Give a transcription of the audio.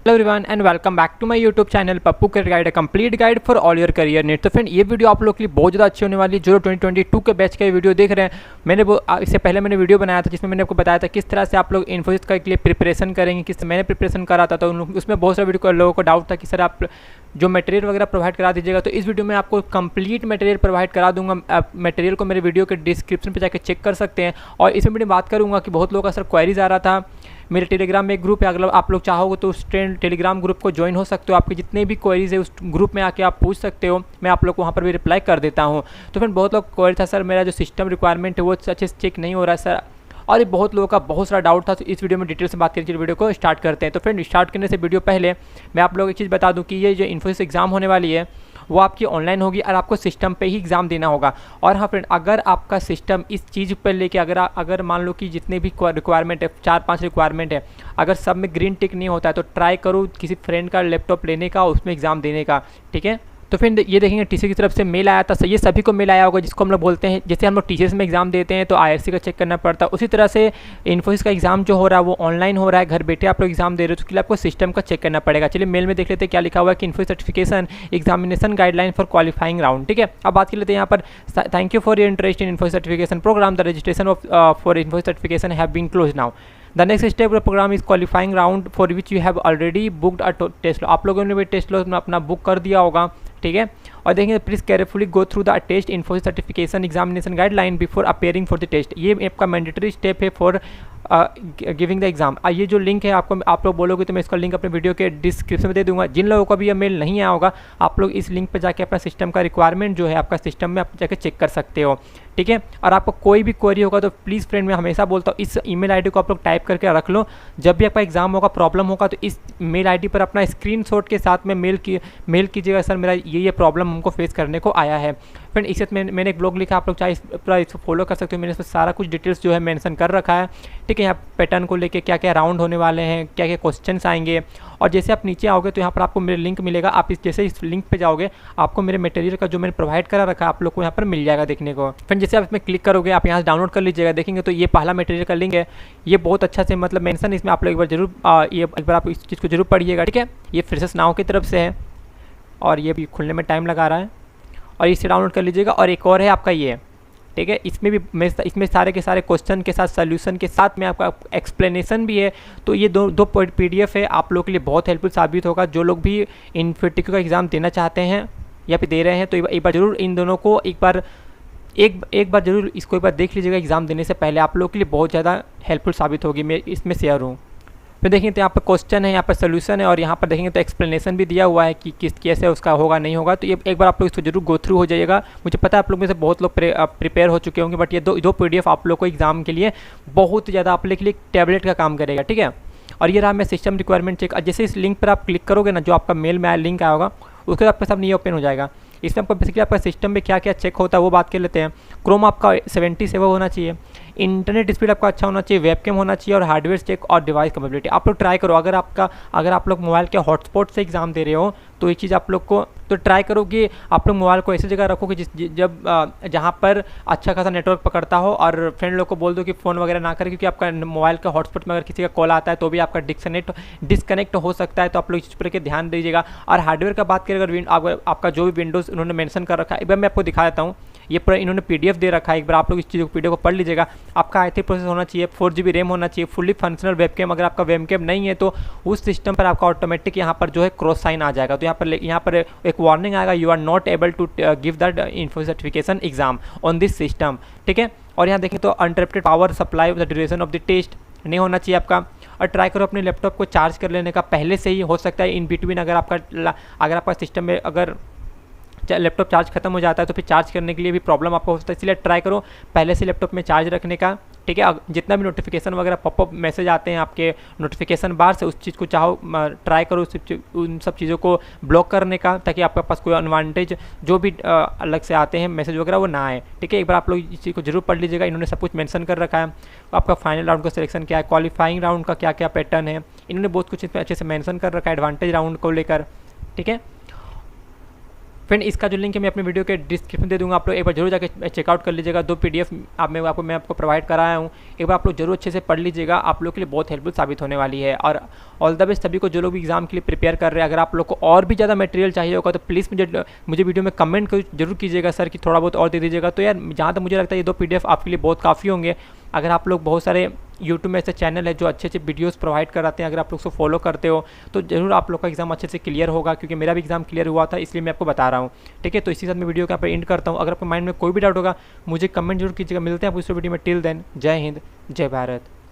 Hello everyone and welcome back to my YouTube channel Pappu career guide, complete guide for all your career need. तो friend ये video आप लोग के लिए बहुत ज़्यादा अच्छी होने वाली है। जो 2022 के बैच का वीडियो देख रहे हैं, मैंने वो इससे पहले मैंने वीडियो बनाया था जिसमें मैंने आपको बताया था किस तरह से आप लोग इन्फोसिस के लिए प्रिपरेशन करेंगे, किस मैंने प्रिपरेशन करा था। तो उसमें बहुत सारे वीडियो लोगों को डाउट था कि सर आप जो मटेरियल वगैरह प्रोवाइड करा दीजिएगा। तो इस वीडियो में आपको कंप्लीट मटेरियल प्रोवाइड करा दूंगा। मटेरियल को मेरे वीडियो के डिस्क्रिप्शन पे जाकर चेक कर सकते हैं। और इसमें मैं बात करूंगा कि बहुत लोगों का सर क्वेरीज आ रहा था। मेरे टेलीग्राम में एक ग्रुप है, अगर आप लोग चाहोगे तो उस टेलीग्राम ग्रुप को ज्वाइन हो सकते हो। आपके जितने भी क्वेरीज है उस ग्रुप में आके आप पूछ सकते हो, मैं आप लोग को वहाँ पर भी रिप्लाई कर देता हूँ। तो फिर बहुत लोग क्वेरी था सर मेरा जो सिस्टम रिक्वायरमेंट है वो अच्छे से चेक नहीं हो रहा है सर, और ये बहुत लोगों का बहुत सारा डाउट था। तो इस वीडियो में डिटेल से बात करके वीडियो को स्टार्ट करते हैं। तो फ्रेंड स्टार्ट करने से वीडियो पहले मैं आप लोग एक चीज़ बता दूं कि ये जो इन्फोसिस एग्जाम होने वाली है वो आपकी ऑनलाइन होगी और आपको सिस्टम पे ही एग्ज़ाम देना होगा। और हाँ फ्रेंड, अगर आपका सिस्टम इस चीज़ पर लेके अगर मान लो कि जितने भी रिक्वायरमेंट है 4-5 रिक्वायरमेंट है, अगर सब में ग्रीन टिक नहीं होता है तो ट्राई करो किसी फ्रेंड का लैपटॉप लेने का, उसमें एग्ज़ाम देने का, ठीक है। तो फिर ये देखेंगे टीसी की तरफ से मेल आया था, ये सभी को मेल आया होगा जिसको हम लोग बोलते हैं, जैसे हम लोग टीसीएस में एग्जाम देते हैं तो आईआरसी का चेक करना पड़ता है, उसी तरह से इन्फोसिस का एग्जाम जो हो रहा है वो ऑनलाइन हो रहा है, घर बैठे आप लोग एग्जाम दे रहे हो, तो उसके लिए आपको सिस्टम का चेक करना पड़ेगा। चलिए मेल में देख लेते हैं क्या लिखा हुआ है कि Infosys certification examination guideline for qualifying round, ठीक है। अब बात कर लेते हैं यहाँ पर, thank you for your interest in Infosys certification program, the registration for Infosys certification have been close now. The next step of program is qualifying round for which you have already booked a test. आप लोगों ने भी test लो अपना book कर दिया होगा, ठीक है। और देखेंगे please carefully go through the test Infosys certification examination guideline before appearing for the test. ये आपका मैंडेटरी स्टेप है फॉर गिविंग द एग्जाम। ये जो लिंक है आपको, आप लोग बोलोगे तो मैं इसका लिंक अपने वीडियो के डिस्क्रिप्शन में दे दूंगा। जिन लोगों को भी ये मेल नहीं आया होगा, आप लोग इस लिंक पर जाके अपना सिस्टम का रिक्वायरमेंट जो है आपका सिस्टम में आप जाके चेक कर सकते हो, ठीक है। और आपको कोई भी क्वेरी होगा तो प्लीज़ फ्रेंड, मैं हमेशा बोलता हूँ इस ईमेल आईडी को आप लोग टाइप करके रख लो। जब भी आपका एग्जाम होगा, प्रॉब्लम होगा, तो इस मेल आईडी पर अपना स्क्रीनशॉट के साथ में मेल कीजिएगा, सर मेरा ये प्रॉब्लम हमको फेस करने को आया है। फ्रेंड इस मैंने एक ब्लॉग लिखा, आप लोग चाहे इसको फॉलो कर सकते हो। मैंने इसमें सारा कुछ डिटेल्स जो है मेंशन कर रखा है, ठीक है। यहाँ पैटर्न को लेके क्या क्या राउंड होने वाले हैं, क्या क्या क्वेश्चंस आएंगे। और जैसे आप नीचे आओगे तो यहाँ पर आपको मेरे लिंक मिलेगा, आप जैसे इस लिंक पे जाओगे आपको मेरे मटेरियल का जो मैंने प्रोवाइड करा रखा है आप लोग को यहाँ पर मिल जाएगा देखने को। फिर जैसे आप इसमें क्लिक करोगे, आप यहाँ से डाउनलोड कर लीजिएगा, देखेंगे तो ये पहला मटेरियल का लिंक है। ये बहुत अच्छा से मतलब मेंशन इसमें आप लोग एक बार जरूर एक बार आप इस चीज़ को जरूर पढ़िएगा, ठीक है। ये फ्रेशर्स नाउ की तरफ से है और ये भी खुलने में टाइम लगा रहा है, और इसे डाउनलोड कर लीजिएगा। और एक और है आपका ये, ठीक है, इसमें भी इसमें सारे के सारे क्वेश्चन के साथ सोल्यूशन के साथ में आपका एक्सप्लेनेशन भी है। तो ये दो पीडीएफ है, आप लोगों के लिए बहुत हेल्पफुल साबित होगा। जो लोग भी InfyTQ का एग्ज़ाम देना चाहते हैं या फिर दे रहे हैं, तो एक बार जरूर इन दोनों को एक बार जरूर इसको एक बार देख लीजिएगा एग्ज़ाम देने से पहले, आप लोगों के लिए बहुत ज़्यादा हेल्पफुल साबित होगी। मैं इसमें शेयर हूँ। फिर देखेंगे तो यहाँ पर क्वेश्चन है, यहाँ पर सोल्यूशन है, और यहाँ पर देखेंगे तो एक्सप्लेनेशन भी दिया हुआ है कि कैसे उसका होगा नहीं होगा। तो ये एक बार आप लोग इसको जरूर गो थ्रू हो जाइएगा। मुझे पता है आप लोग में से बहुत लोग प्रिपेयर हो चुके होंगे, बट ये दो पीडीएफ आप लोग को एग्जाम के लिए बहुत ज़्यादा आप लोग के लिए टैबलेट का काम करेगा, ठीक है। और ये रहा मैं सिस्टम रिक्वायरमेंट चेक। जैसे इस लिंक पर आप क्लिक करोगे ना, जो आपका मेल में आया लिंक आया होगा, उसके बाद आपके सामने ये ओपन हो जाएगा। इसमें आपको बेसिकली आपका सिस्टम में क्या क्या चेक होता है वो बात कर लेते हैं। क्रोम आपका 77 होना चाहिए, इंटरनेट स्पीड आपका अच्छा होना चाहिए, वेबकैम होना चाहिए, और हार्डवेयर चेक और डिवाइस कैपेबिलिटी। आप लोग ट्राई करो, अगर आप लोग मोबाइल के हॉटस्पॉट से एग्जाम दे रहे हो तो ये चीज़ आप लोग को तो ट्राई करो कि आप लोग मोबाइल को ऐसी जगह रखो कि जहाँ पर अच्छा खासा नेटवर्क पकड़ता हो। और फ्रेंड लोग को बोल दो कि फ़ोन वगैरह ना करें, क्योंकि आपका मोबाइल का हॉटस्पॉट में अगर किसी का कॉल आता है तो भी आपका डिस्कनेक्ट हो सकता है। तो आप लोग इस पर ध्यान दीजिएगा। और हार्डवेयर का बात करें, अगर आपका जो भी विंडोज़ उन्होंने मेंशन कर रखा है, एक बार मैं आपको दिखा देता हूँ। ये पूरा इन्होंने पीडीएफ दे रखा है, एक बार आप लोग इस चीज़ को पीडीएफ को पढ़ लीजिएगा। आपका i3 प्रोसेस होना चाहिए, 4GB रैम होना चाहिए, फुल्ली फंक्शनल वेबकैम। अगर आपका वेबकैम नहीं है तो उस सिस्टम पर आपका ऑटोमेटिक यहाँ पर जो है क्रॉस साइन आ जाएगा। तो यहाँ पर एक वार्निंग आएगा, you are not able to give the Infosys certification exam on this system, ठीक है। और यहाँ देखें तो uninterrupted power supply the duration of the test नहीं होना चाहिए आपका। और ट्राई करो अपने लैपटॉप को चार्ज कर लेने का पहले से ही, हो सकता है इन बिटवीन अगर आपका सिस्टम में अगर लैपटॉप चार्ज खत्म हो जाता है तो फिर चार्ज करने के लिए भी प्रॉब्लम आपको हो सकता है। इसलिए ट्राई करो पहले से लैपटॉप में चार्ज रखने का, ठीक है। जितना भी नोटिफिकेशन वगैरह पॉपअप मैसेज आते हैं आपके नोटिफिकेशन बार से, उस चीज़ को चाहो ट्राई करो उन सब चीज़ों को ब्लॉक करने का, ताकि आपके पास कोई एडवांटेज जो भी अलग से आते हैं मैसेज वगैरह वो ना आए, ठीक है। एक बार आप लोग इस चीज़ को जरूर पढ़ लीजिएगा, इन्होंने सब कुछ मेंशन कर रखा है। आपका फाइनल राउंड का सिलेक्शन क्या है, क्वालिफाइंग राउंड का क्या क्या पैटर्न है, इन्होंने बहुत कुछ इसमें अच्छे से मेंशन कर रखा है एडवांटेज राउंड को लेकर, ठीक है। फ्रेंड इसका जो लिंक है मैं अपने वीडियो के डिस्क्रिप्शन दे दूँगा, आप लोग एक बार जरूर जाकर चेकआउट कर लीजिएगा। 2 PDF मैं आपको प्रोवाइड कराया हूँ, एक बार आप लोग जरूर अच्छे से पढ़ लीजिएगा, आप लोग के लिए बहुत हेल्पफुल साबित होने वाली है। और ऑल द बेस्ट सभी को जो लोग भी एग्जाम के लिए प्रिपेयर कर रहे हैं। अगर आप लोग को और भी ज़्यादा मटेरियल चाहिए होगा तो प्लीज़ मुझे वीडियो में कमेंट जरूर कीजिएगा सर कि थोड़ा बहुत और दे दीजिएगा। तो यार जहाँ तक मुझे लगता है ये 2 PDF आपके लिए बहुत काफ़ी होंगे। अगर आप लोग बहुत सारे यूट्यूब में ऐसे चैनल है जो अच्छे अच्छे वीडियोस प्रोवाइड कराते हैं, अगर आप लोग उसको फॉलो करते हो तो जरूर आप लोग का एग्जाम अच्छे से क्लियर होगा, क्योंकि मेरा भी एग्जाम क्लियर हुआ था, इसलिए मैं आपको बता रहा हूँ। ठीक है, तो इसी साथ मैं वीडियो को यहाँ पर एंड करता हूँ। अगर आपके माइंड में कोई भी डाउट होगा मुझे कमेंट जरूर कीजिएगा। मिलते हैं आप दूसरे वीडियो में। टिल देन जय हिंद जय भारत।